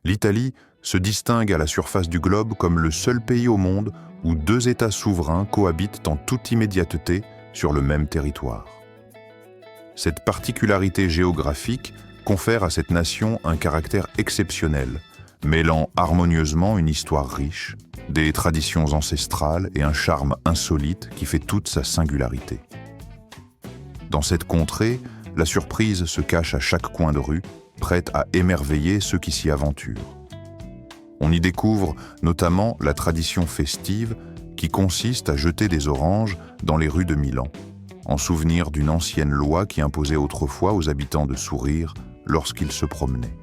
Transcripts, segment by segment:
L'Italie se distingue à la surface du globe comme le seul pays au monde où deux États souverains cohabitent en toute immédiateté sur le même territoire. Cette particularité géographique confère à cette nation un caractère exceptionnel, mêlant harmonieusement une histoire riche, des traditions ancestrales et un charme insolite qui fait toute sa singularité. Dans cette contrée, la surprise se cache à chaque coin de rue, prête à émerveiller ceux qui s'y aventurent. On y découvre notamment la tradition festive qui consiste à jeter des oranges dans les rues de Milan, en souvenir d'une ancienne loi qui imposait autrefois aux habitants de sourire lorsqu'ils se promenaient.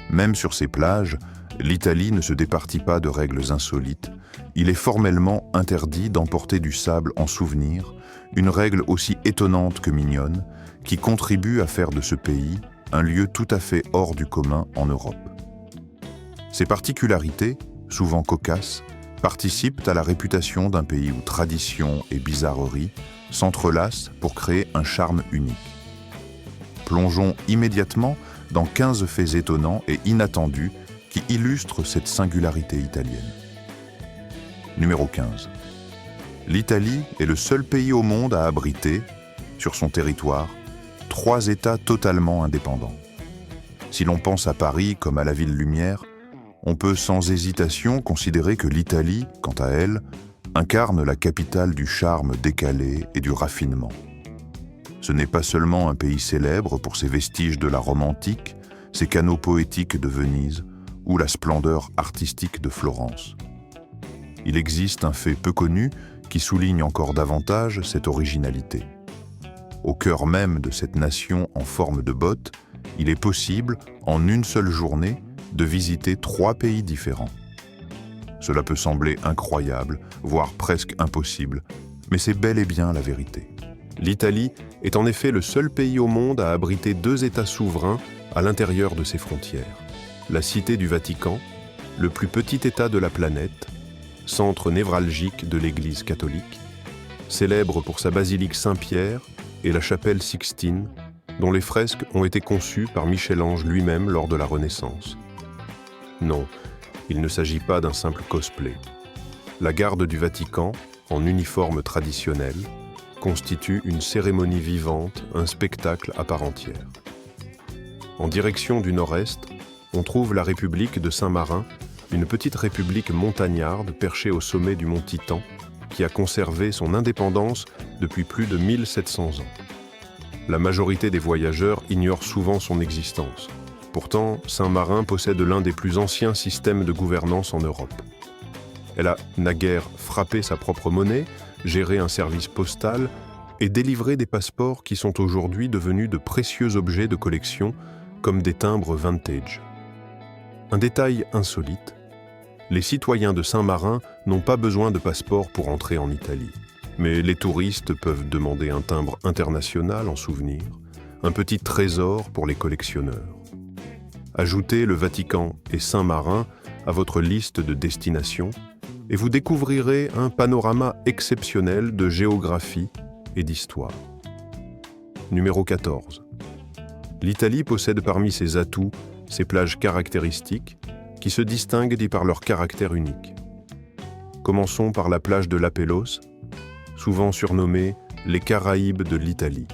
Même sur ces plages, l'Italie ne se départit pas de règles insolites. Il est formellement interdit d'emporter du sable en souvenir, une règle aussi étonnante que mignonne, qui contribue à faire de ce pays un lieu tout à fait hors du commun en Europe. Ces particularités, souvent cocasses, participent à la réputation d'un pays où tradition et bizarrerie s'entrelacent pour créer un charme unique. Plongeons immédiatement dans 15 faits étonnants et inattendus qui illustrent cette singularité italienne. Numéro 15. L'Italie est le seul pays au monde à abriter, sur son territoire, 3 États totalement indépendants. Si l'on pense à Paris comme à la ville lumière, on peut sans hésitation considérer que l'Italie, quant à elle, incarne la capitale du charme décalé et du raffinement. Ce n'est pas seulement un pays célèbre pour ses vestiges de la Rome antique, ses canaux poétiques de Venise ou la splendeur artistique de Florence. Il existe un fait peu connu qui souligne encore davantage cette originalité. Au cœur même de cette nation en forme de botte, il est possible, en une seule journée, de visiter 3 pays différents. Cela peut sembler incroyable, voire presque impossible, mais c'est bel et bien la vérité. L'Italie est en effet le seul pays au monde à abriter 2 États souverains à l'intérieur de ses frontières. La Cité du Vatican, le plus petit État de la planète, centre névralgique de l'Église catholique, célèbre pour sa basilique Saint-Pierre et la chapelle Sixtine, dont les fresques ont été conçues par Michel-Ange lui-même lors de la Renaissance. Non, il ne s'agit pas d'un simple cosplay. La garde du Vatican, en uniforme traditionnel, constitue une cérémonie vivante, un spectacle à part entière. En direction du nord-est, on trouve la République de Saint-Marin, une petite république montagnarde perchée au sommet du mont Titan, qui a conservé son indépendance depuis plus de 1700 ans. La majorité des voyageurs ignorent souvent son existence. Pourtant, Saint-Marin possède l'un des plus anciens systèmes de gouvernance en Europe. Elle a naguère frappé sa propre monnaie, géré un service postal et délivré des passeports qui sont aujourd'hui devenus de précieux objets de collection, comme des timbres vintage. Un détail insolite, les citoyens de Saint-Marin n'ont pas besoin de passeport pour entrer en Italie. Mais les touristes peuvent demander un timbre international en souvenir, un petit trésor pour les collectionneurs. Ajoutez le Vatican et Saint-Marin à votre liste de destinations et vous découvrirez un panorama exceptionnel de géographie et d'histoire. Numéro 14. L'Italie possède parmi ses atouts ses plages caractéristiques qui se distinguent par leur caractère unique. Commençons par la plage de Lapélos, souvent surnommée les Caraïbes de l'Italie.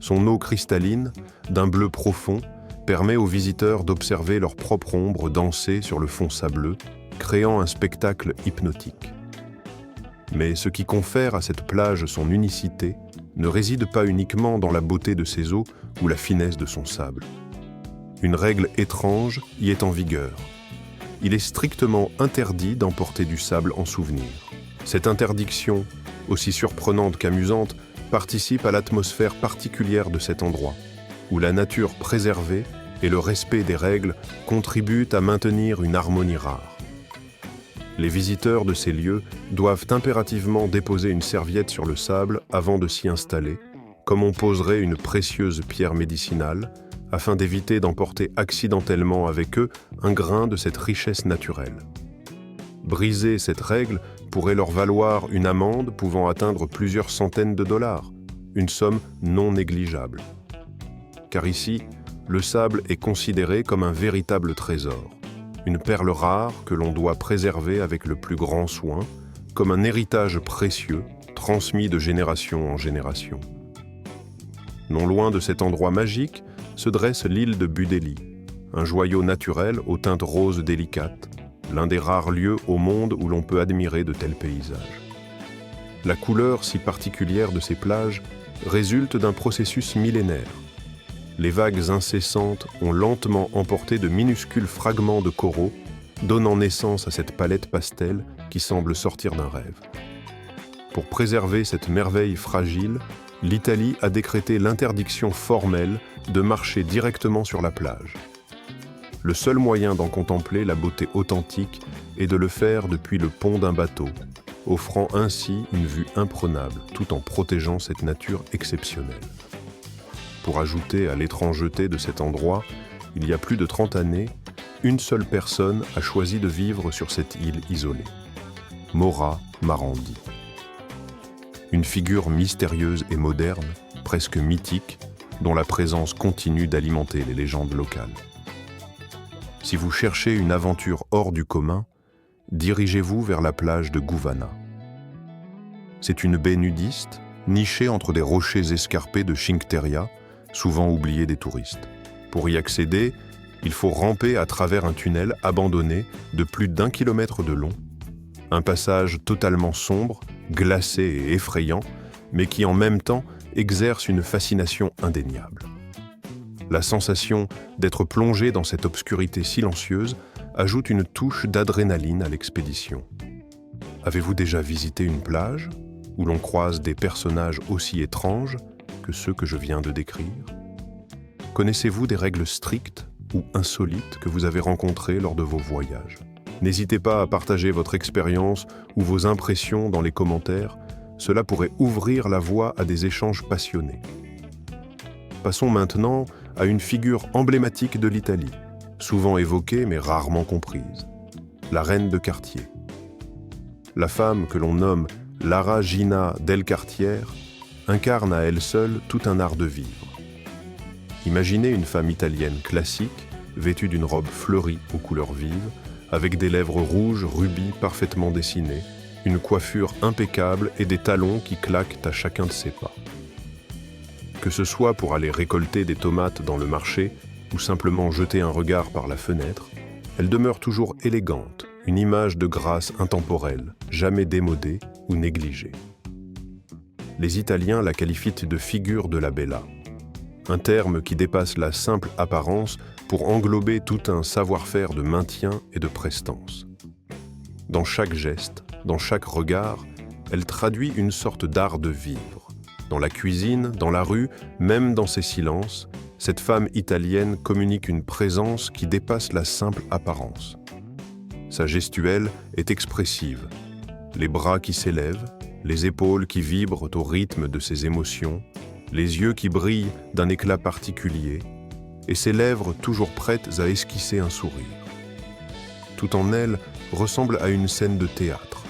Son eau cristalline, d'un bleu profond, permet aux visiteurs d'observer leur propre ombre danser sur le fond sableux, créant un spectacle hypnotique. Mais ce qui confère à cette plage son unicité ne réside pas uniquement dans la beauté de ses eaux ou la finesse de son sable. Une règle étrange y est en vigueur. Il est strictement interdit d'emporter du sable en souvenir. Cette interdiction, aussi surprenante qu'amusante, participe à l'atmosphère particulière de cet endroit, où la nature préservée et le respect des règles contribuent à maintenir une harmonie rare. Les visiteurs de ces lieux doivent impérativement déposer une serviette sur le sable avant de s'y installer, comme on poserait une précieuse pierre médicinale, afin d'éviter d'emporter accidentellement avec eux un grain de cette richesse naturelle. Briser cette règle pourrait leur valoir une amende pouvant atteindre plusieurs centaines de dollars, une somme non négligeable. Car ici, le sable est considéré comme un véritable trésor, une perle rare que l'on doit préserver avec le plus grand soin, comme un héritage précieux transmis de génération en génération. Non loin de cet endroit magique se dresse l'île de Budéli, un joyau naturel aux teintes roses délicates, l'un des rares lieux au monde où l'on peut admirer de tels paysages. La couleur si particulière de ces plages résulte d'un processus millénaire. Les vagues incessantes ont lentement emporté de minuscules fragments de coraux, donnant naissance à cette palette pastel qui semble sortir d'un rêve. Pour préserver cette merveille fragile, l'Italie a décrété l'interdiction formelle de marcher directement sur la plage. Le seul moyen d'en contempler la beauté authentique est de le faire depuis le pont d'un bateau, offrant ainsi une vue imprenable tout en protégeant cette nature exceptionnelle. Pour ajouter à l'étrangeté de cet endroit, il y a plus de 30 années, une seule personne a choisi de vivre sur cette île isolée, Maura Marandi. Une figure mystérieuse et moderne, presque mythique, dont la présence continue d'alimenter les légendes locales. Si vous cherchez une aventure hors du commun, dirigez-vous vers la plage de Gouvana. C'est une baie nudiste, nichée entre des rochers escarpés de Chinchterria, souvent oubliés des touristes. Pour y accéder, il faut ramper à travers un tunnel abandonné de plus d'1 kilomètre de long, un passage totalement sombre, glacé et effrayant, mais qui en même temps exerce une fascination indéniable. La sensation d'être plongé dans cette obscurité silencieuse ajoute une touche d'adrénaline à l'expédition. Avez-vous déjà visité une plage où l'on croise des personnages aussi étranges que ceux que je viens de décrire? Connaissez-vous des règles strictes ou insolites que vous avez rencontrées lors de vos voyages? N'hésitez pas à partager votre expérience ou vos impressions dans les commentaires, cela pourrait ouvrir la voie à des échanges passionnés. Passons maintenant à une figure emblématique de l'Italie, souvent évoquée mais rarement comprise, la reine de Cartier. La femme que l'on nomme Lara Gina del Cartier incarne à elle seule tout un art de vivre. Imaginez une femme italienne classique, vêtue d'une robe fleurie aux couleurs vives, avec des lèvres rouges rubis parfaitement dessinées, une coiffure impeccable et des talons qui claquent à chacun de ses pas. Que ce soit pour aller récolter des tomates dans le marché ou simplement jeter un regard par la fenêtre, elle demeure toujours élégante, une image de grâce intemporelle, jamais démodée ou négligée. Les Italiens la qualifient de figure de la bella, un terme qui dépasse la simple apparence pour englober tout un savoir-faire de maintien et de prestance. Dans chaque geste, dans chaque regard, elle traduit une sorte d'art de vivre. Dans la cuisine, dans la rue, même dans ses silences, cette femme italienne communique une présence qui dépasse la simple apparence. Sa gestuelle est expressive, les bras qui s'élèvent, les épaules qui vibrent au rythme de ses émotions, les yeux qui brillent d'un éclat particulier, et ses lèvres toujours prêtes à esquisser un sourire. Tout en elle ressemble à une scène de théâtre,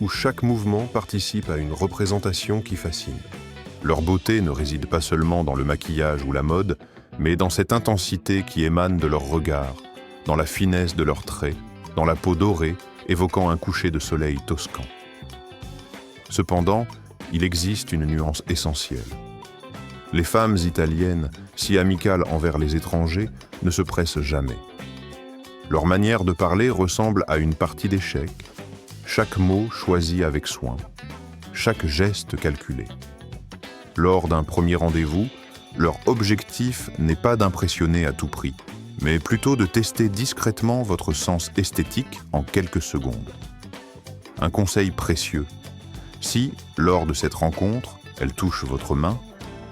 où chaque mouvement participe à une représentation qui fascine. Leur beauté ne réside pas seulement dans le maquillage ou la mode, mais dans cette intensité qui émane de leur regard, dans la finesse de leurs traits, dans la peau dorée, évoquant un coucher de soleil toscan. Cependant, il existe une nuance essentielle. Les femmes italiennes, si amicales envers les étrangers, ne se pressent jamais. Leur manière de parler ressemble à une partie d'échecs, chaque mot choisi avec soin, chaque geste calculé. Lors d'un premier rendez-vous, leur objectif n'est pas d'impressionner à tout prix, mais plutôt de tester discrètement votre sens esthétique en quelques secondes. Un conseil précieux. Si, lors de cette rencontre, elle touche votre main,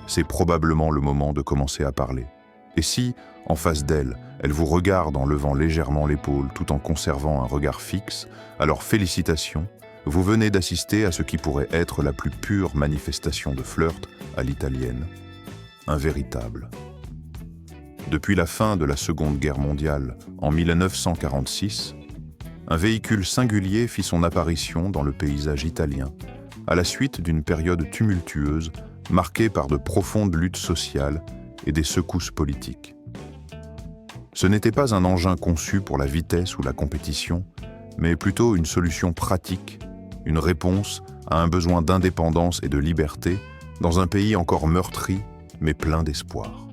c'est probablement le moment de commencer à parler. Et si, en face d'elle, elle vous regarde en levant légèrement l'épaule tout en conservant un regard fixe, alors félicitations, vous venez d'assister à ce qui pourrait être la plus pure manifestation de flirt à l'italienne. Un véritable. Depuis la fin de la Seconde Guerre mondiale, en 1946, un véhicule singulier fit son apparition dans le paysage italien, à la suite d'une période tumultueuse marquée par de profondes luttes sociales et des secousses politiques. Ce n'était pas un engin conçu pour la vitesse ou la compétition, mais plutôt une solution pratique, une réponse à un besoin d'indépendance et de liberté dans un pays encore meurtri, mais plein d'espoir.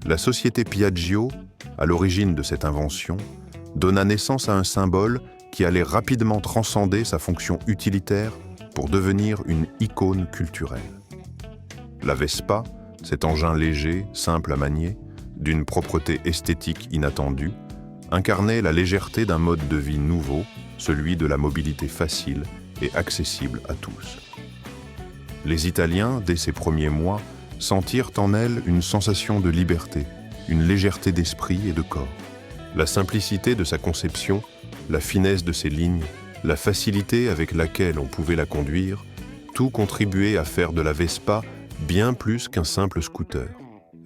La société Piaggio, à l'origine de cette invention, donna naissance à un symbole qui allait rapidement transcender sa fonction utilitaire pour devenir une icône culturelle. La Vespa, cet engin léger, simple à manier, d'une propreté esthétique inattendue, incarnait la légèreté d'un mode de vie nouveau, celui de la mobilité facile et accessible à tous. Les Italiens, dès ces premiers mois, sentirent en elle une sensation de liberté, une légèreté d'esprit et de corps. La simplicité de sa conception, la finesse de ses lignes, la facilité avec laquelle on pouvait la conduire, tout contribuait à faire de la Vespa bien plus qu'un simple scooter.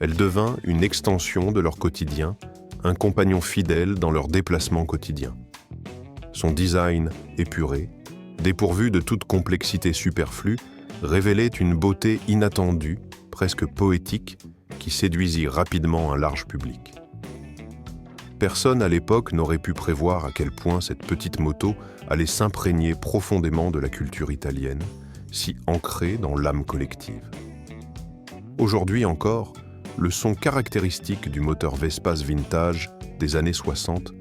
Elle devint une extension de leur quotidien, un compagnon fidèle dans leurs déplacements quotidiens. Son design épuré, dépourvu de toute complexité superflue, révélait une beauté inattendue, presque poétique, qui séduisit rapidement un large public. Personne à l'époque n'aurait pu prévoir à quel point cette petite moto allait s'imprégner profondément de la culture italienne, si ancrée dans l'âme collective. Aujourd'hui encore, le son caractéristique du moteur Vespas vintage des années 60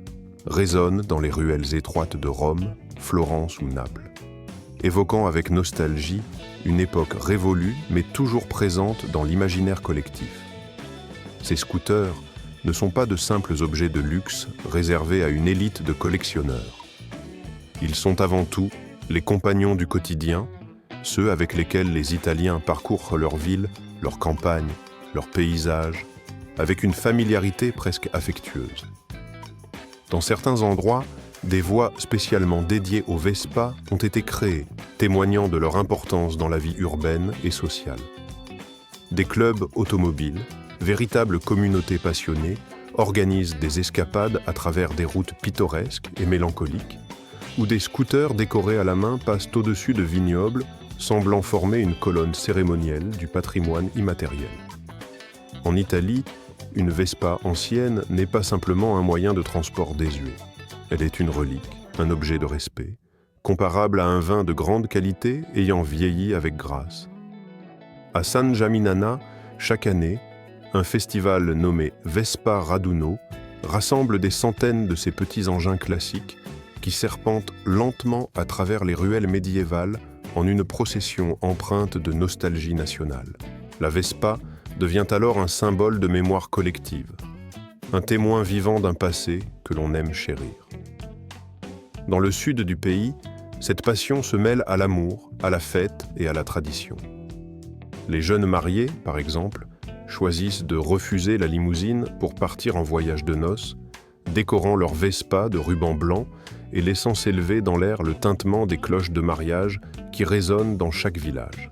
résonne dans les ruelles étroites de Rome, Florence ou Naples, évoquant avec nostalgie une époque révolue mais toujours présente dans l'imaginaire collectif. Ces scooters ne sont pas de simples objets de luxe réservés à une élite de collectionneurs. Ils sont avant tout les compagnons du quotidien, ceux avec lesquels les Italiens parcourent leur ville, leur campagne, leurs paysages, avec une familiarité presque affectueuse. Dans certains endroits, des voies spécialement dédiées aux Vespa ont été créées, témoignant de leur importance dans la vie urbaine et sociale. Des clubs automobiles, véritables communautés passionnées, organisent des escapades à travers des routes pittoresques et mélancoliques, où des scooters décorés à la main passent au-dessus de vignobles, semblant former une colonne cérémonielle du patrimoine immatériel. En Italie, une Vespa ancienne n'est pas simplement un moyen de transport désuet. Elle est une relique, un objet de respect, comparable à un vin de grande qualité ayant vieilli avec grâce. À San Gimignano, chaque année, un festival nommé Vespa Raduno rassemble des centaines de ces petits engins classiques qui serpentent lentement à travers les ruelles médiévales en une procession empreinte de nostalgie nationale. La Vespa devient alors un symbole de mémoire collective, un témoin vivant d'un passé que l'on aime chérir. Dans le sud du pays, cette passion se mêle à l'amour, à la fête et à la tradition. Les jeunes mariés, par exemple, choisissent de refuser la limousine pour partir en voyage de noces, décorant leur Vespa de rubans blancs et laissant s'élever dans l'air le tintement des cloches de mariage qui résonnent dans chaque village.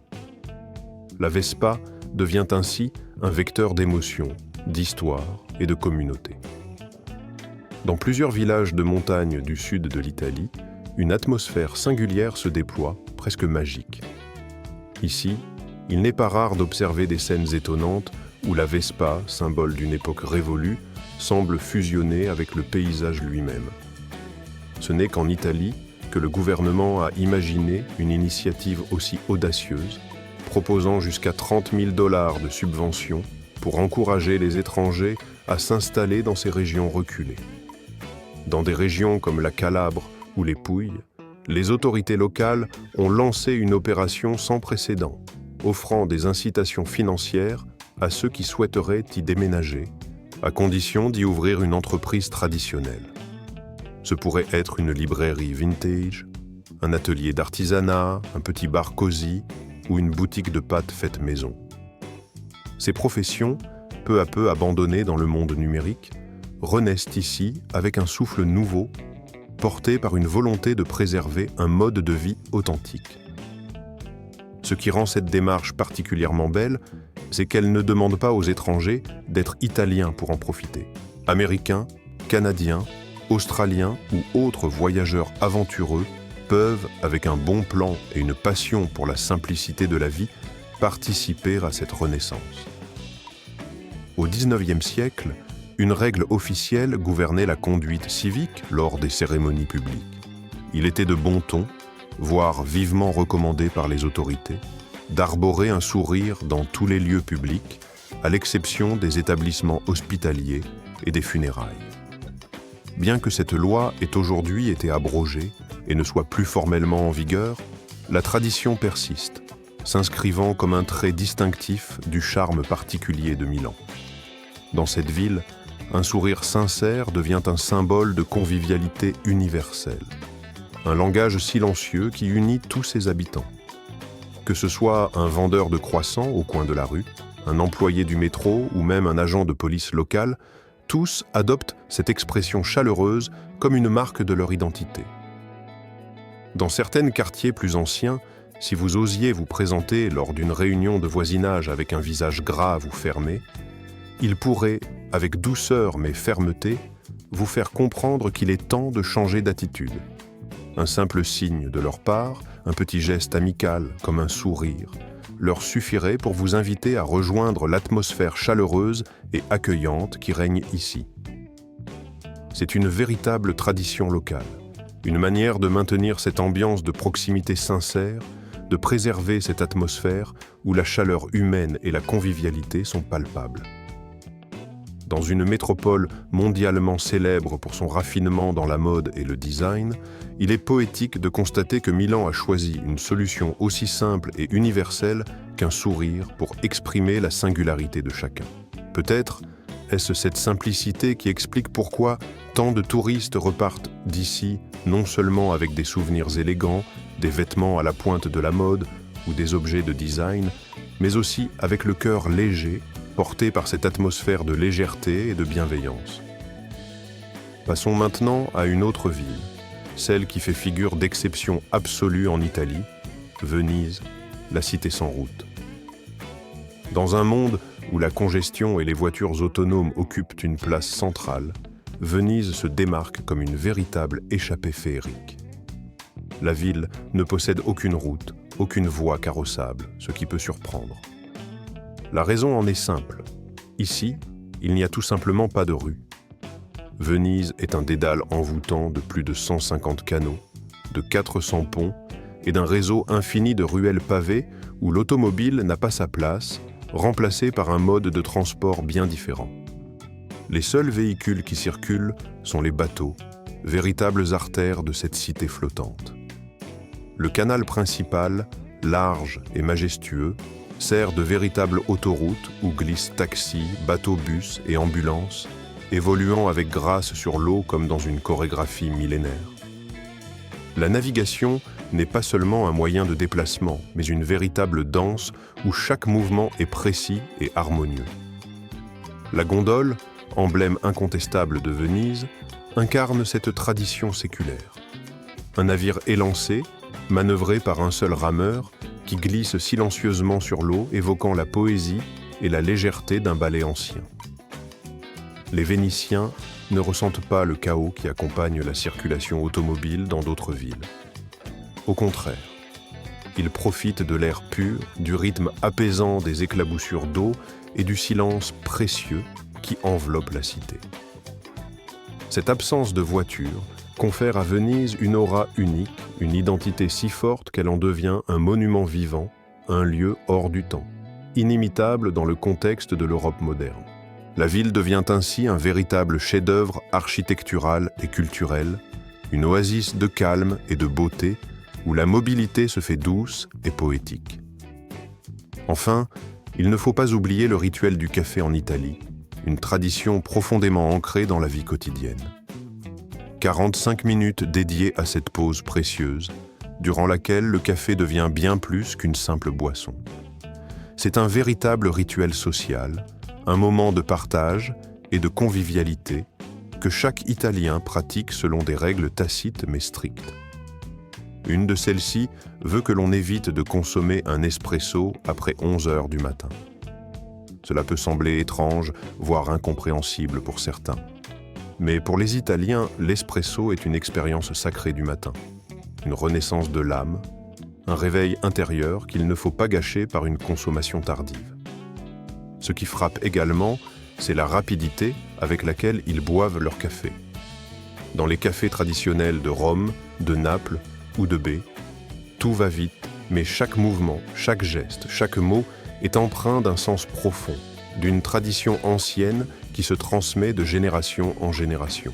La Vespa devient ainsi un vecteur d'émotion, d'histoire et de communauté. Dans plusieurs villages de montagne du sud de l'Italie, une atmosphère singulière se déploie, presque magique. Ici, il n'est pas rare d'observer des scènes étonnantes où la Vespa, symbole d'une époque révolue, semble fusionner avec le paysage lui-même. Ce n'est qu'en Italie que le gouvernement a imaginé une initiative aussi audacieuse, proposant jusqu'à 30 000 $ de subventions pour encourager les étrangers à s'installer dans ces régions reculées. Dans des régions comme la Calabre ou les Pouilles, les autorités locales ont lancé une opération sans précédent, offrant des incitations financières à ceux qui souhaiteraient y déménager, à condition d'y ouvrir une entreprise traditionnelle. Ce pourrait être une librairie vintage, un atelier d'artisanat, un petit bar cosy ou une boutique de pâtes faites maison. Ces professions, peu à peu abandonnées dans le monde numérique, renaissent ici avec un souffle nouveau, porté par une volonté de préserver un mode de vie authentique. Ce qui rend cette démarche particulièrement belle, c'est qu'elle ne demande pas aux étrangers d'être italiens pour en profiter. Américains, Canadiens, Australiens ou autres voyageurs aventureux peuvent, avec un bon plan et une passion pour la simplicité de la vie, participer à cette renaissance. Au XIXe siècle, Une règle officielle gouvernait la conduite civique lors des cérémonies publiques. Il était de bon ton, voire vivement recommandé par les autorités, d'arborer un sourire dans tous les lieux publics, à l'exception des établissements hospitaliers et des funérailles. Bien que cette loi ait aujourd'hui été abrogée et ne soit plus formellement en vigueur, la tradition persiste, s'inscrivant comme un trait distinctif du charme particulier de Milan. Dans cette ville, un sourire sincère devient un symbole de convivialité universelle, un langage silencieux qui unit tous ses habitants. Que ce soit un vendeur de croissants au coin de la rue, un employé du métro ou même un agent de police local, tous adoptent cette expression chaleureuse comme une marque de leur identité. Dans certains quartiers plus anciens, si vous osiez vous présenter lors d'une réunion de voisinage avec un visage grave ou fermé, ils pourraient, avec douceur mais fermeté, vous faire comprendre qu'il est temps de changer d'attitude. Un simple signe de leur part, un petit geste amical comme un sourire, leur suffirait pour vous inviter à rejoindre l'atmosphère chaleureuse et accueillante qui règne ici. C'est une véritable tradition locale, une manière de maintenir cette ambiance de proximité sincère, de préserver cette atmosphère où la chaleur humaine et la convivialité sont palpables. Dans une métropole mondialement célèbre pour son raffinement dans la mode et le design, il est poétique de constater que Milan a choisi une solution aussi simple et universelle qu'un sourire pour exprimer la singularité de chacun. Peut-être est-ce cette simplicité qui explique pourquoi tant de touristes repartent d'ici non seulement avec des souvenirs élégants, des vêtements à la pointe de la mode ou des objets de design, mais aussi avec le cœur léger, porté par cette atmosphère de légèreté et de bienveillance. Passons maintenant à une autre ville, celle qui fait figure d'exception absolue en Italie, Venise, la cité sans route. Dans un monde où la congestion et les voitures autonomes occupent une place centrale, Venise se démarque comme une véritable échappée féerique. La ville ne possède aucune route, aucune voie carrossable, ce qui peut surprendre. La raison en est simple. Ici, il n'y a tout simplement pas de rue. Venise est un dédale envoûtant de plus de 150 canaux, de 400 ponts et d'un réseau infini de ruelles pavées où l'automobile n'a pas sa place, remplacée par un mode de transport bien différent. Les seuls véhicules qui circulent sont les bateaux, véritables artères de cette cité flottante. Le canal principal, large et majestueux, sert de véritable autoroute où glissent taxis, bateaux-bus et ambulances, évoluant avec grâce sur l'eau comme dans une chorégraphie millénaire. La navigation n'est pas seulement un moyen de déplacement, mais une véritable danse où chaque mouvement est précis et harmonieux. La gondole, emblème incontestable de Venise, incarne cette tradition séculaire. Un navire élancé, manœuvré par un seul rameur, qui glisse silencieusement sur l'eau, évoquant la poésie et la légèreté d'un ballet ancien. Les Vénitiens ne ressentent pas le chaos qui accompagne la circulation automobile dans d'autres villes. Au contraire, ils profitent de l'air pur, du rythme apaisant des éclaboussures d'eau et du silence précieux qui enveloppe la cité. Cette absence de voiture confère à Venise une aura unique, une identité si forte qu'elle en devient un monument vivant, un lieu hors du temps, inimitable dans le contexte de l'Europe moderne. La ville devient ainsi un véritable chef-d'œuvre architectural et culturel, une oasis de calme et de beauté où la mobilité se fait douce et poétique. Enfin, il ne faut pas oublier le rituel du café en Italie, une tradition profondément ancrée dans la vie quotidienne. 45 minutes dédiées à cette pause précieuse, durant laquelle le café devient bien plus qu'une simple boisson. C'est un véritable rituel social, un moment de partage et de convivialité que chaque Italien pratique selon des règles tacites mais strictes. Une de celles-ci veut que l'on évite de consommer un espresso après 11 heures du matin. Cela peut sembler étrange, voire incompréhensible pour certains. Mais pour les Italiens, l'espresso est une expérience sacrée du matin, une renaissance de l'âme, un réveil intérieur qu'il ne faut pas gâcher par une consommation tardive. Ce qui frappe également, c'est la rapidité avec laquelle ils boivent leur café. Dans les cafés traditionnels de Rome, de Naples ou de B, tout va vite, mais chaque mouvement, chaque geste, chaque mot est empreint d'un sens profond, d'une tradition ancienne qui se transmet de génération en génération.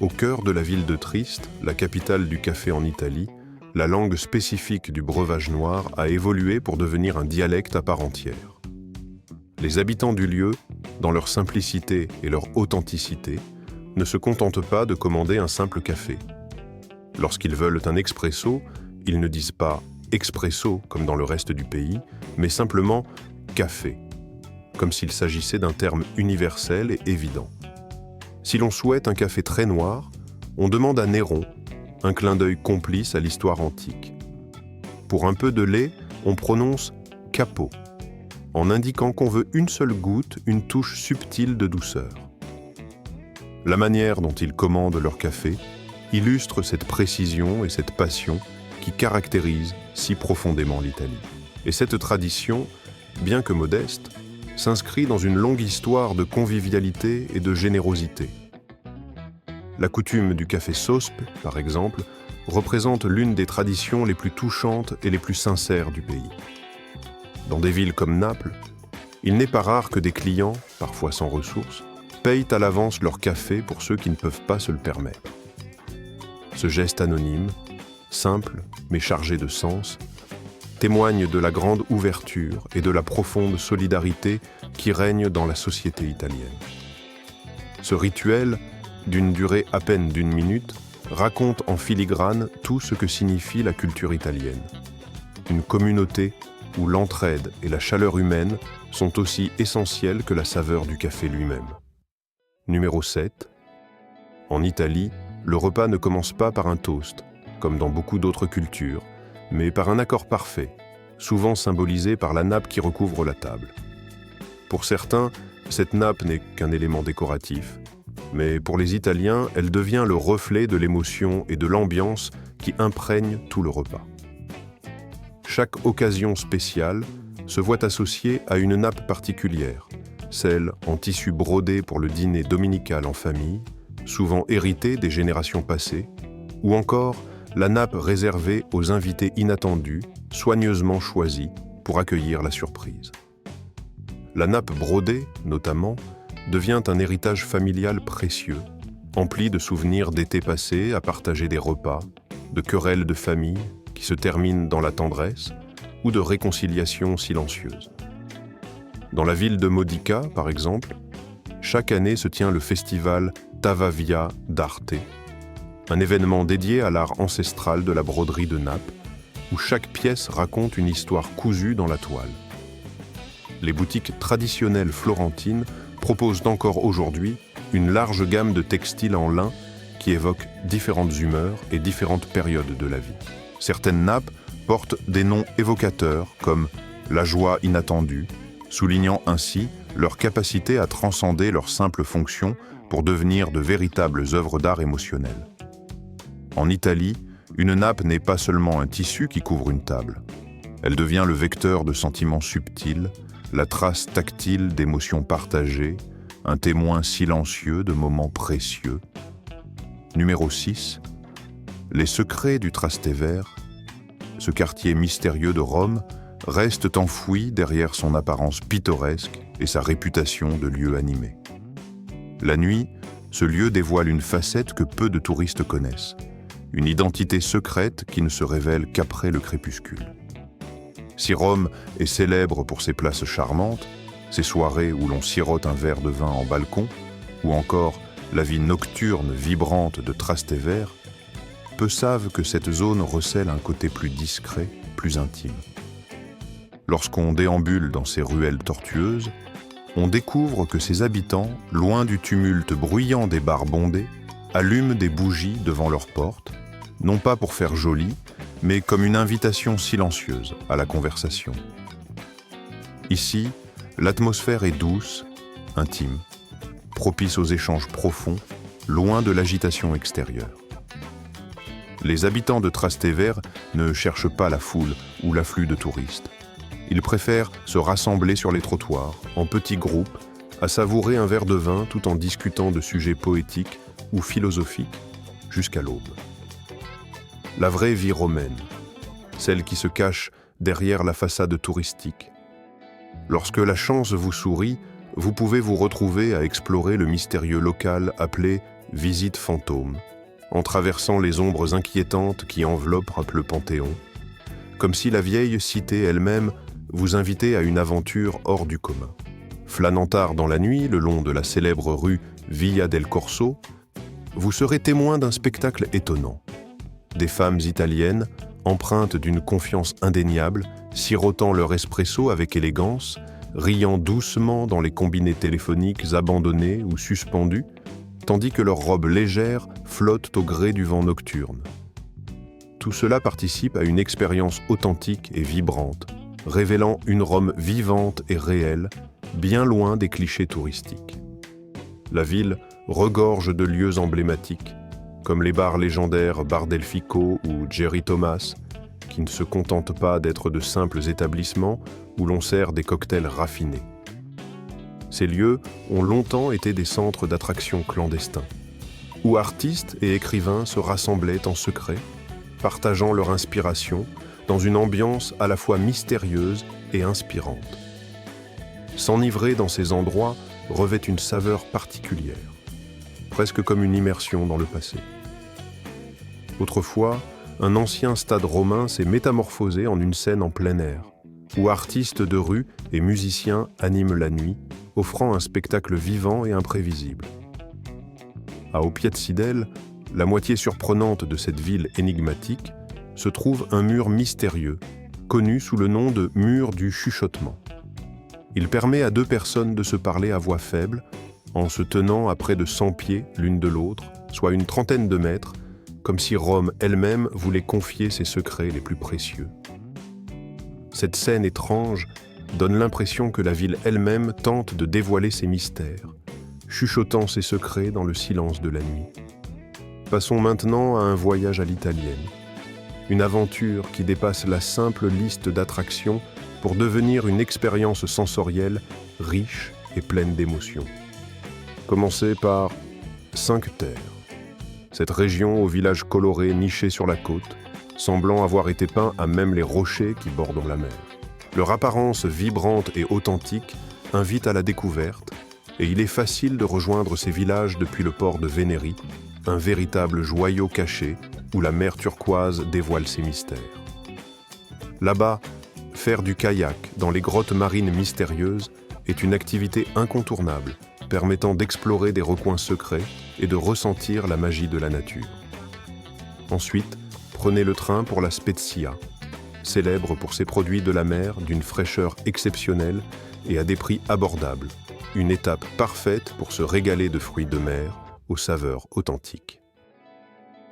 Au cœur de la ville de Trieste, la capitale du café en Italie, la langue spécifique du breuvage noir a évolué pour devenir un dialecte à part entière. Les habitants du lieu, dans leur simplicité et leur authenticité, ne se contentent pas de commander un simple café. Lorsqu'ils veulent un expresso, ils ne disent pas « expresso » comme dans le reste du pays, mais simplement « café », comme s'il s'agissait d'un terme universel et évident. Si l'on souhaite un café très noir, on demande à Néron, un clin d'œil complice à l'histoire antique. Pour un peu de lait, on prononce « capo », en indiquant qu'on veut une seule goutte, une touche subtile de douceur. La manière dont ils commandent leur café illustre cette précision et cette passion qui caractérisent si profondément l'Italie. Et cette tradition, bien que modeste, s'inscrit dans une longue histoire de convivialité et de générosité. La coutume du café sospe, par exemple, représente l'une des traditions les plus touchantes et les plus sincères du pays. Dans des villes comme Naples, il n'est pas rare que des clients, parfois sans ressources, payent à l'avance leur café pour ceux qui ne peuvent pas se le permettre. Ce geste anonyme, simple mais chargé de sens, témoigne de la grande ouverture et de la profonde solidarité qui règne dans la société italienne. Ce rituel, d'une durée à peine d'1 minute, raconte en filigrane tout ce que signifie la culture italienne. Une communauté où l'entraide et la chaleur humaine sont aussi essentielles que la saveur du café lui-même. Numéro 7. En Italie, le repas ne commence pas par un toast, comme dans beaucoup d'autres cultures, mais par un accord parfait, souvent symbolisé par la nappe qui recouvre la table. Pour certains, cette nappe n'est qu'un élément décoratif, mais pour les Italiens, elle devient le reflet de l'émotion et de l'ambiance qui imprègnent tout le repas. Chaque occasion spéciale se voit associée à une nappe particulière, celle en tissu brodé pour le dîner dominical en famille, souvent héritée des générations passées, ou encore la nappe réservée aux invités inattendus, soigneusement choisis pour accueillir la surprise. La nappe brodée, notamment, devient un héritage familial précieux, empli de souvenirs d'étés passés à partager des repas, de querelles de famille qui se terminent dans la tendresse ou de réconciliations silencieuses. Dans la ville de Modica, par exemple, chaque année se tient le festival Tavavia d'Arte, un événement dédié à l'art ancestral de la broderie de Naples, où chaque pièce raconte une histoire cousue dans la toile. Les boutiques traditionnelles florentines proposent encore aujourd'hui une large gamme de textiles en lin qui évoquent différentes humeurs et différentes périodes de la vie. Certaines nappes portent des noms évocateurs comme la joie inattendue, soulignant ainsi leur capacité à transcender leur simple fonction pour devenir de véritables œuvres d'art émotionnelles. En Italie, une nappe n'est pas seulement un tissu qui couvre une table. Elle devient le vecteur de sentiments subtils, la trace tactile d'émotions partagées, un témoin silencieux de moments précieux. Numéro 6. Les secrets du Trastevere, ce quartier mystérieux de Rome, restent enfouis derrière son apparence pittoresque et sa réputation de lieu animé. La nuit, ce lieu dévoile une facette que peu de touristes connaissent, une identité secrète qui ne se révèle qu'après le crépuscule. Si Rome est célèbre pour ses places charmantes, ses soirées où l'on sirote un verre de vin en balcon, ou encore la vie nocturne vibrante de Trastevere, peu savent que cette zone recèle un côté plus discret, plus intime. Lorsqu'on déambule dans ces ruelles tortueuses, on découvre que ses habitants, loin du tumulte bruyant des bars bondés, allument des bougies devant leurs portes, non pas pour faire joli, mais comme une invitation silencieuse à la conversation. Ici, l'atmosphère est douce, intime, propice aux échanges profonds, loin de l'agitation extérieure. Les habitants de Trastevere ne cherchent pas la foule ou l'afflux de touristes. Ils préfèrent se rassembler sur les trottoirs, en petits groupes, à savourer un verre de vin tout en discutant de sujets poétiques ou philosophiques jusqu'à l'aube. La vraie vie romaine, celle qui se cache derrière la façade touristique. Lorsque la chance vous sourit, vous pouvez vous retrouver à explorer le mystérieux local appelé « visite fantôme », en traversant les ombres inquiétantes qui enveloppent le Panthéon, comme si la vieille cité elle-même vous invitait à une aventure hors du commun. Flânant tard dans la nuit, le long de la célèbre rue Via del Corso, vous serez témoin d'un spectacle étonnant. Des femmes italiennes, empreintes d'une confiance indéniable, sirotant leur espresso avec élégance, riant doucement dans les combinés téléphoniques abandonnés ou suspendus, tandis que leurs robes légères flottent au gré du vent nocturne. Tout cela participe à une expérience authentique et vibrante, révélant une Rome vivante et réelle, bien loin des clichés touristiques. La ville regorge de lieux emblématiques, comme les bars légendaires Bar del Fico ou Jerry Thomas, qui ne se contentent pas d'être de simples établissements où l'on sert des cocktails raffinés. Ces lieux ont longtemps été des centres d'attraction clandestins, où artistes et écrivains se rassemblaient en secret, partageant leur inspiration dans une ambiance à la fois mystérieuse et inspirante. S'enivrer dans ces endroits revêt une saveur particulière, presque comme une immersion dans le passé. Autrefois, un ancien stade romain s'est métamorphosé en une scène en plein air, où artistes de rue et musiciens animent la nuit, offrant un spectacle vivant et imprévisible. À Opiatzidel, la moitié surprenante de cette ville énigmatique, se trouve un mur mystérieux, connu sous le nom de mur du chuchotement. Il permet à deux personnes de se parler à voix faible, en se tenant à près de 100 pieds l'une de l'autre, soit une trentaine de mètres, comme si Rome elle-même voulait confier ses secrets les plus précieux. Cette scène étrange donne l'impression que la ville elle-même tente de dévoiler ses mystères, chuchotant ses secrets dans le silence de la nuit. Passons maintenant à un voyage à l'italienne, une aventure qui dépasse la simple liste d'attractions pour devenir une expérience sensorielle riche et pleine d'émotions. Commencez par Cinque Terre. Cette région au village coloré niché sur la côte, semblant avoir été peint à même les rochers qui bordent la mer. Leur apparence vibrante et authentique invite à la découverte, et il est facile de rejoindre ces villages depuis le port de Vénérie, un véritable joyau caché où la mer turquoise dévoile ses mystères. Là-bas, faire du kayak dans les grottes marines mystérieuses est une activité incontournable, permettant d'explorer des recoins secrets et de ressentir la magie de la nature. Ensuite, prenez le train pour la Spezia, célèbre pour ses produits de la mer d'une fraîcheur exceptionnelle et à des prix abordables, une étape parfaite pour se régaler de fruits de mer aux saveurs authentiques.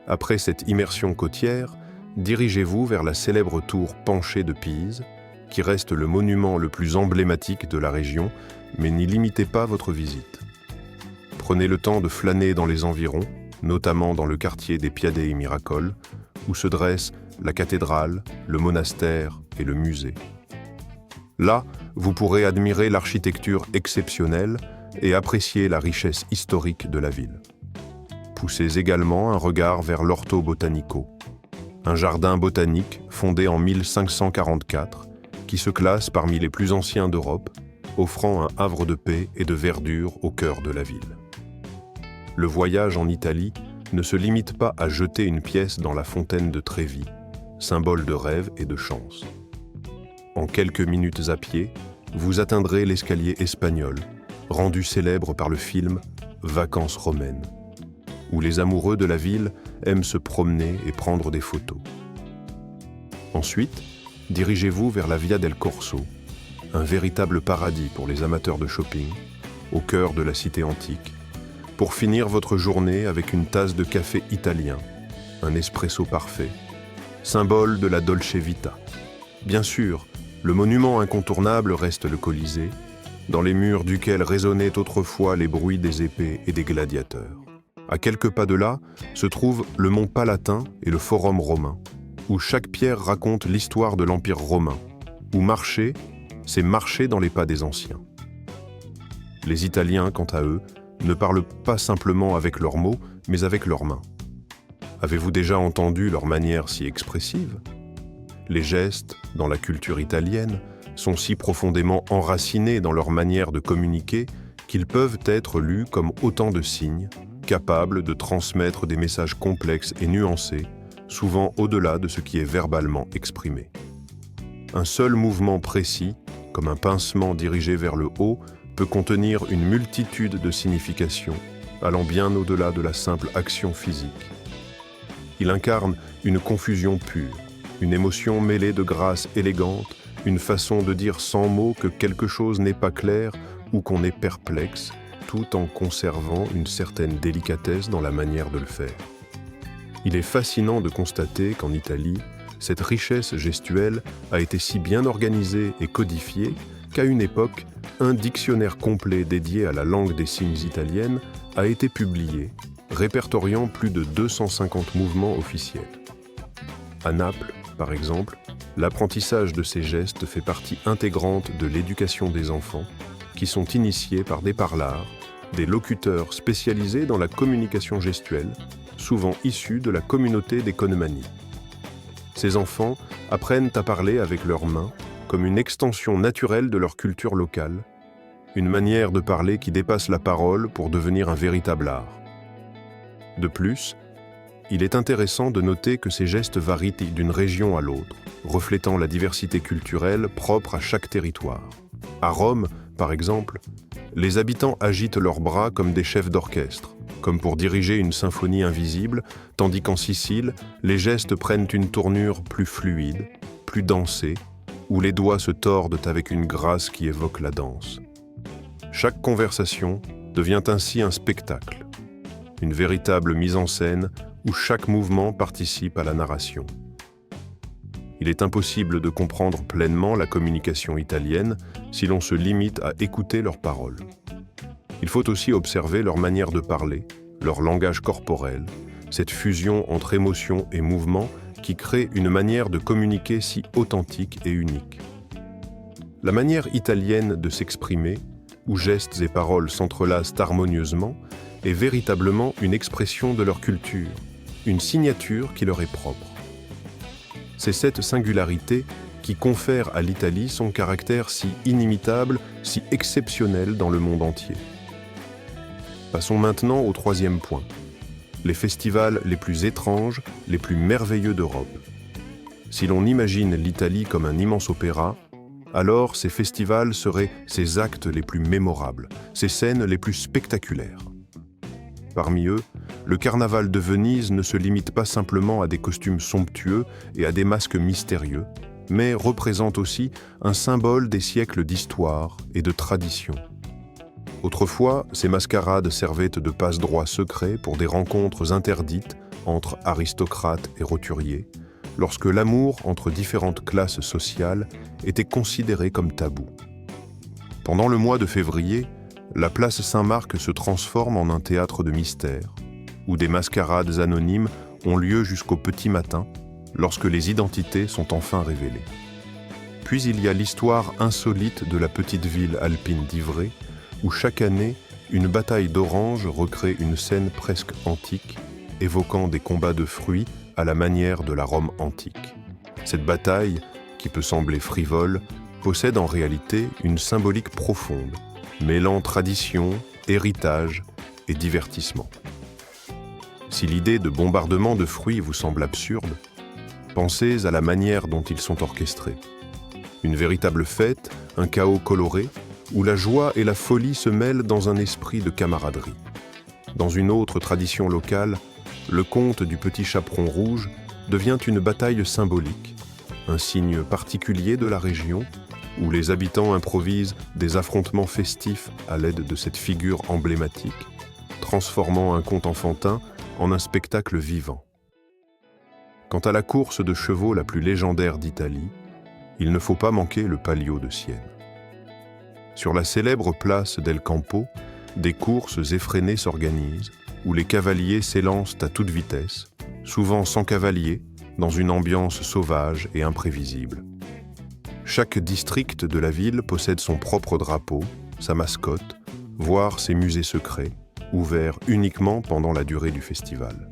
Après cette immersion côtière, dirigez-vous vers la célèbre tour penchée de Pise, qui reste le monument le plus emblématique de la région, mais n'y limitez pas votre visite. Prenez le temps de flâner dans les environs, notamment dans le quartier des Piadei Miracoli, où se dressent la cathédrale, le monastère et le musée. Là, vous pourrez admirer l'architecture exceptionnelle et apprécier la richesse historique de la ville. Poussez également un regard vers l'Orto Botanico, un jardin botanique fondé en 1544 qui se classe parmi les plus anciens d'Europe, offrant un havre de paix et de verdure au cœur de la ville. Le voyage en Italie ne se limite pas à jeter une pièce dans la fontaine de Trévi, symbole de rêve et de chance. En quelques minutes à pied, vous atteindrez l'escalier espagnol, rendu célèbre par le film Vacances romaines, où les amoureux de la ville aiment se promener et prendre des photos. Ensuite, dirigez-vous vers la Via del Corso, un véritable paradis pour les amateurs de shopping, au cœur de la cité antique, pour finir votre journée avec une tasse de café italien, un espresso parfait, symbole de la Dolce Vita. Bien sûr, le monument incontournable reste le Colisée, dans les murs duquel résonnaient autrefois les bruits des épées et des gladiateurs. À quelques pas de là se trouvent le mont Palatin et le Forum romain, où chaque pierre raconte l'histoire de l'Empire romain, où marcher, c'est marcher dans les pas des anciens. Les Italiens, quant à eux, ne parlent pas simplement avec leurs mots, mais avec leurs mains. Avez-vous déjà entendu leur manière si expressive ? Les gestes, dans la culture italienne, sont si profondément enracinés dans leur manière de communiquer qu'ils peuvent être lus comme autant de signes, capables de transmettre des messages complexes et nuancés, souvent au-delà de ce qui est verbalement exprimé. Un seul mouvement précis, comme un pincement dirigé vers le haut, peut contenir une multitude de significations, allant bien au-delà de la simple action physique. Il incarne une confusion pure, une émotion mêlée de grâce élégante, une façon de dire sans mots que quelque chose n'est pas clair ou qu'on est perplexe, tout en conservant une certaine délicatesse dans la manière de le faire. Il est fascinant de constater qu'en Italie, cette richesse gestuelle a été si bien organisée et codifiée qu'à une époque, un dictionnaire complet dédié à la langue des signes italienne a été publié, répertoriant plus de 250 mouvements officiels. À Naples, par exemple, l'apprentissage de ces gestes fait partie intégrante de l'éducation des enfants, qui sont initiés par des parlars, des locuteurs spécialisés dans la communication gestuelle, souvent issus de la communauté des Conemani. Ces enfants apprennent à parler avec leurs mains comme une extension naturelle de leur culture locale, une manière de parler qui dépasse la parole pour devenir un véritable art. De plus, il est intéressant de noter que ces gestes varient d'une région à l'autre, reflétant la diversité culturelle propre à chaque territoire. À Rome, par exemple, les habitants agitent leurs bras comme des chefs d'orchestre, comme pour diriger une symphonie invisible, tandis qu'en Sicile, les gestes prennent une tournure plus fluide, plus dansée, où les doigts se tordent avec une grâce qui évoque la danse. Chaque conversation devient ainsi un spectacle, une véritable mise en scène où chaque mouvement participe à la narration. Il est impossible de comprendre pleinement la communication italienne si l'on se limite à écouter leurs paroles. Il faut aussi observer leur manière de parler, leur langage corporel, cette fusion entre émotion et mouvement qui crée une manière de communiquer si authentique et unique. La manière italienne de s'exprimer, où gestes et paroles s'entrelacent harmonieusement, est véritablement une expression de leur culture, une signature qui leur est propre. C'est cette singularité qui confère à l'Italie son caractère si inimitable, si exceptionnel dans le monde entier. Passons maintenant au troisième point, les festivals les plus étranges, les plus merveilleux d'Europe. Si l'on imagine l'Italie comme un immense opéra, alors ces festivals seraient ses actes les plus mémorables, ses scènes les plus spectaculaires. Parmi eux, le carnaval de Venise ne se limite pas simplement à des costumes somptueux et à des masques mystérieux, mais représente aussi un symbole des siècles d'histoire et de tradition. Autrefois, ces mascarades servaient de passe-droit secret pour des rencontres interdites entre aristocrates et roturiers, lorsque l'amour entre différentes classes sociales était considéré comme tabou. Pendant le mois de février, la place Saint-Marc se transforme en un théâtre de mystère, où des mascarades anonymes ont lieu jusqu'au petit matin, lorsque les identités sont enfin révélées. Puis il y a l'histoire insolite de la petite ville alpine d'Ivray, où chaque année, une bataille d'oranges recrée une scène presque antique, évoquant des combats de fruits à la manière de la Rome antique. Cette bataille, qui peut sembler frivole, possède en réalité une symbolique profonde, mêlant tradition, héritage et divertissement. Si l'idée de bombardement de fruits vous semble absurde, pensez à la manière dont ils sont orchestrés. Une véritable fête, un chaos coloré, où la joie et la folie se mêlent dans un esprit de camaraderie. Dans une autre tradition locale, le conte du petit chaperon rouge devient une bataille symbolique, un signe particulier de la région, où les habitants improvisent des affrontements festifs à l'aide de cette figure emblématique, transformant un conte enfantin en un spectacle vivant. Quant à la course de chevaux la plus légendaire d'Italie, il ne faut pas manquer le Palio de Sienne. Sur la célèbre place del Campo, des courses effrénées s'organisent, où les cavaliers s'élancent à toute vitesse, souvent sans cavalier, dans une ambiance sauvage et imprévisible. Chaque district de la ville possède son propre drapeau, sa mascotte, voire ses musées secrets, ouverts uniquement pendant la durée du festival.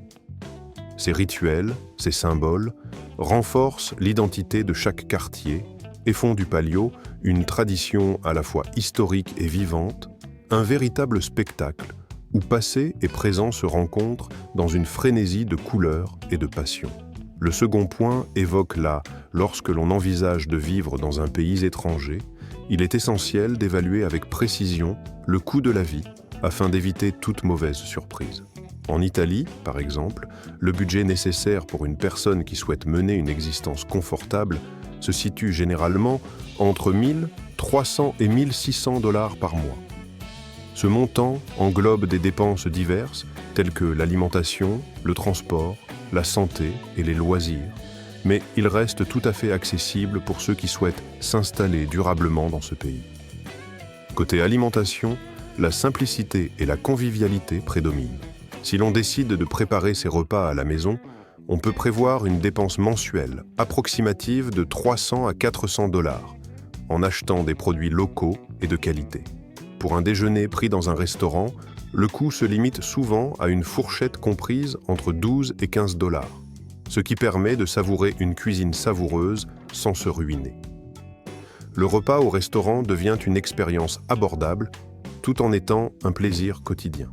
Ces rituels, ces symboles, renforcent l'identité de chaque quartier et font du Palio une tradition à la fois historique et vivante, un véritable spectacle où passé et présent se rencontrent dans une frénésie de couleurs et de passion. Le second point évoque là, lorsque l'on envisage de vivre dans un pays étranger, il est essentiel d'évaluer avec précision le coût de la vie afin d'éviter toute mauvaise surprise. En Italie, par exemple, le budget nécessaire pour une personne qui souhaite mener une existence confortable se situe généralement entre 1 300 et 1 600 $ par mois. Ce montant englobe des dépenses diverses telles que l'alimentation, le transport, la santé et les loisirs, mais il reste tout à fait accessible pour ceux qui souhaitent s'installer durablement dans ce pays. Côté alimentation, la simplicité et la convivialité prédominent. Si l'on décide de préparer ses repas à la maison, on peut prévoir une dépense mensuelle approximative de 300 à 400 $ en achetant des produits locaux et de qualité. Pour un déjeuner pris dans un restaurant, le coût se limite souvent à une fourchette comprise entre 12 et 15 $, ce qui permet de savourer une cuisine savoureuse sans se ruiner. Le repas au restaurant devient une expérience abordable, tout en étant un plaisir quotidien.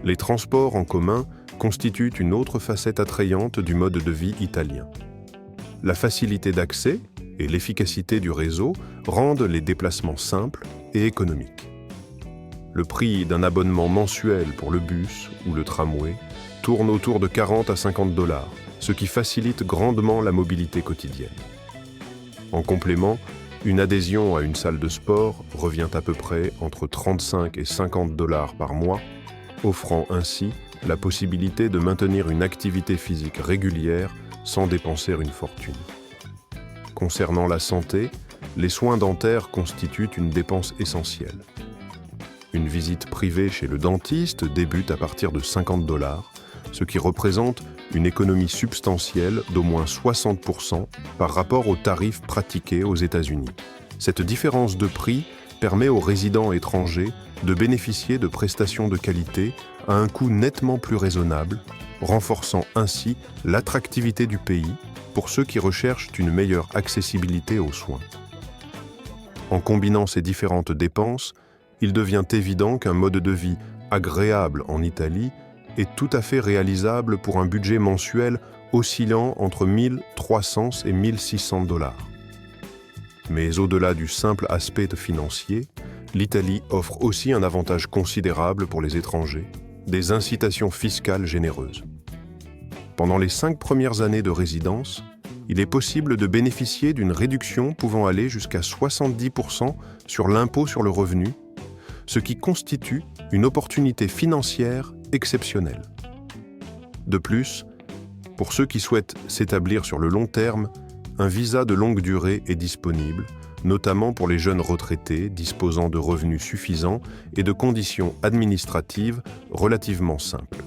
Les transports en commun constituent une autre facette attrayante du mode de vie italien. La facilité d'accès et l'efficacité du réseau rendent les déplacements simples et économiques. Le prix d'un abonnement mensuel pour le bus ou le tramway tourne autour de 40 à 50 $, ce qui facilite grandement la mobilité quotidienne. En complément, une adhésion à une salle de sport revient à peu près entre 35 et 50 $ par mois, offrant ainsi la possibilité de maintenir une activité physique régulière sans dépenser une fortune. Concernant la santé, les soins dentaires constituent une dépense essentielle. Une visite privée chez le dentiste débute à partir de 50 $, ce qui représente une économie substantielle d'au moins 60% par rapport aux tarifs pratiqués aux États-Unis. Cette différence de prix permet aux résidents étrangers de bénéficier de prestations de qualité à un coût nettement plus raisonnable, renforçant ainsi l'attractivité du pays pour ceux qui recherchent une meilleure accessibilité aux soins. En combinant ces différentes dépenses, il devient évident qu'un mode de vie agréable en Italie est tout à fait réalisable pour un budget mensuel oscillant entre 1 300 et 1 600 $. Mais au-delà du simple aspect financier, l'Italie offre aussi un avantage considérable pour les étrangers, des incitations fiscales généreuses. Pendant les 5 premières années de résidence, il est possible de bénéficier d'une réduction pouvant aller jusqu'à 70% sur l'impôt sur le revenu, ce qui constitue une opportunité financière exceptionnelle. De plus, pour ceux qui souhaitent s'établir sur le long terme, un visa de longue durée est disponible, notamment pour les jeunes retraités disposant de revenus suffisants et de conditions administratives relativement simples.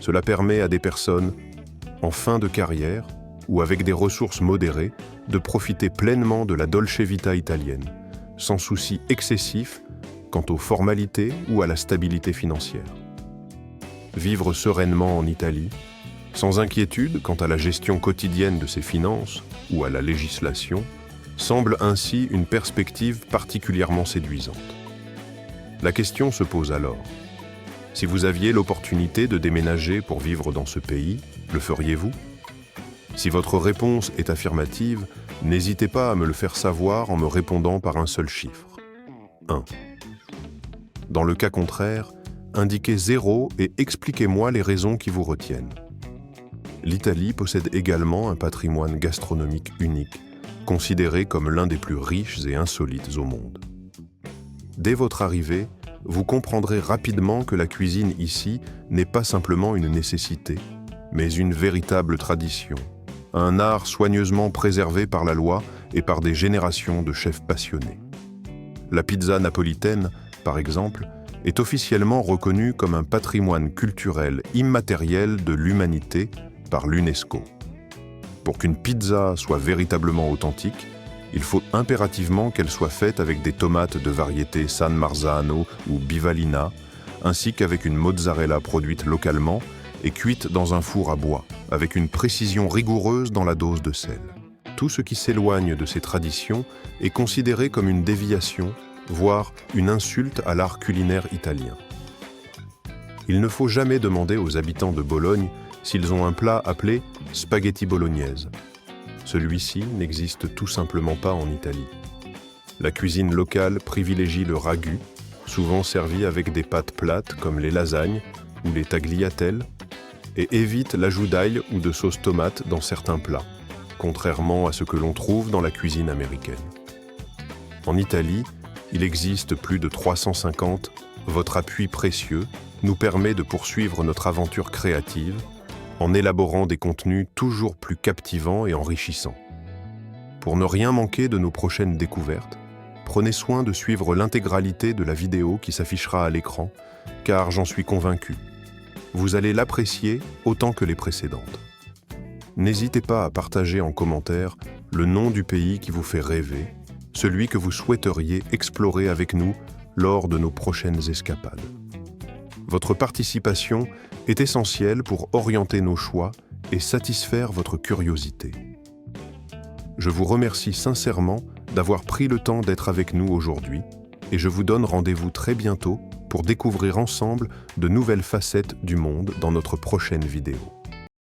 Cela permet à des personnes en fin de carrière ou avec des ressources modérées de profiter pleinement de la dolce vita italienne, sans souci excessif quant aux formalités ou à la stabilité financière. Vivre sereinement en Italie, sans inquiétude quant à la gestion quotidienne de ses finances ou à la législation, semble ainsi une perspective particulièrement séduisante. La question se pose alors: si vous aviez l'opportunité de déménager pour vivre dans ce pays, le feriez-vous ? Si votre réponse est affirmative, n'hésitez pas à me le faire savoir en me répondant par un seul chiffre. 1. Dans le cas contraire, indiquez 0 et expliquez-moi les raisons qui vous retiennent. L'Italie possède également un patrimoine gastronomique unique, considéré comme l'un des plus riches et insolites au monde. Dès votre arrivée, vous comprendrez rapidement que la cuisine ici n'est pas simplement une nécessité, mais une véritable tradition, un art soigneusement préservé par la loi et par des générations de chefs passionnés. La pizza napolitaine, par exemple, est officiellement reconnue comme un patrimoine culturel immatériel de l'humanité par l'UNESCO. Pour qu'une pizza soit véritablement authentique, Il faut impérativement qu'elle soit faite avec des tomates de variété San Marzano ou Bivalina, ainsi qu'avec une mozzarella produite localement et cuite dans un four à bois, avec une précision rigoureuse dans la dose de sel. Tout ce qui s'éloigne de ces traditions est considéré comme une déviation, voire une insulte à l'art culinaire italien. Il ne faut jamais demander aux habitants de Bologne s'ils ont un plat appelé spaghetti bolognaise. Celui-ci n'existe tout simplement pas en Italie. La cuisine locale privilégie le ragu, souvent servi avec des pâtes plates comme les lasagnes ou les tagliatelles, et évite l'ajout d'ail ou de sauce tomate dans certains plats, contrairement à ce que l'on trouve dans la cuisine américaine. En Italie, il existe plus de 350. Votre appui précieux nous permet de poursuivre notre aventure créative en élaborant des contenus toujours plus captivants et enrichissants. Pour ne rien manquer de nos prochaines découvertes, prenez soin de suivre l'intégralité de la vidéo qui s'affichera à l'écran, car j'en suis convaincu, vous allez l'apprécier autant que les précédentes. N'hésitez pas à partager en commentaire le nom du pays qui vous fait rêver, celui que vous souhaiteriez explorer avec nous lors de nos prochaines escapades. Votre participation est essentielle pour orienter nos choix et satisfaire votre curiosité. Je vous remercie sincèrement d'avoir pris le temps d'être avec nous aujourd'hui et je vous donne rendez-vous très bientôt pour découvrir ensemble de nouvelles facettes du monde dans notre prochaine vidéo.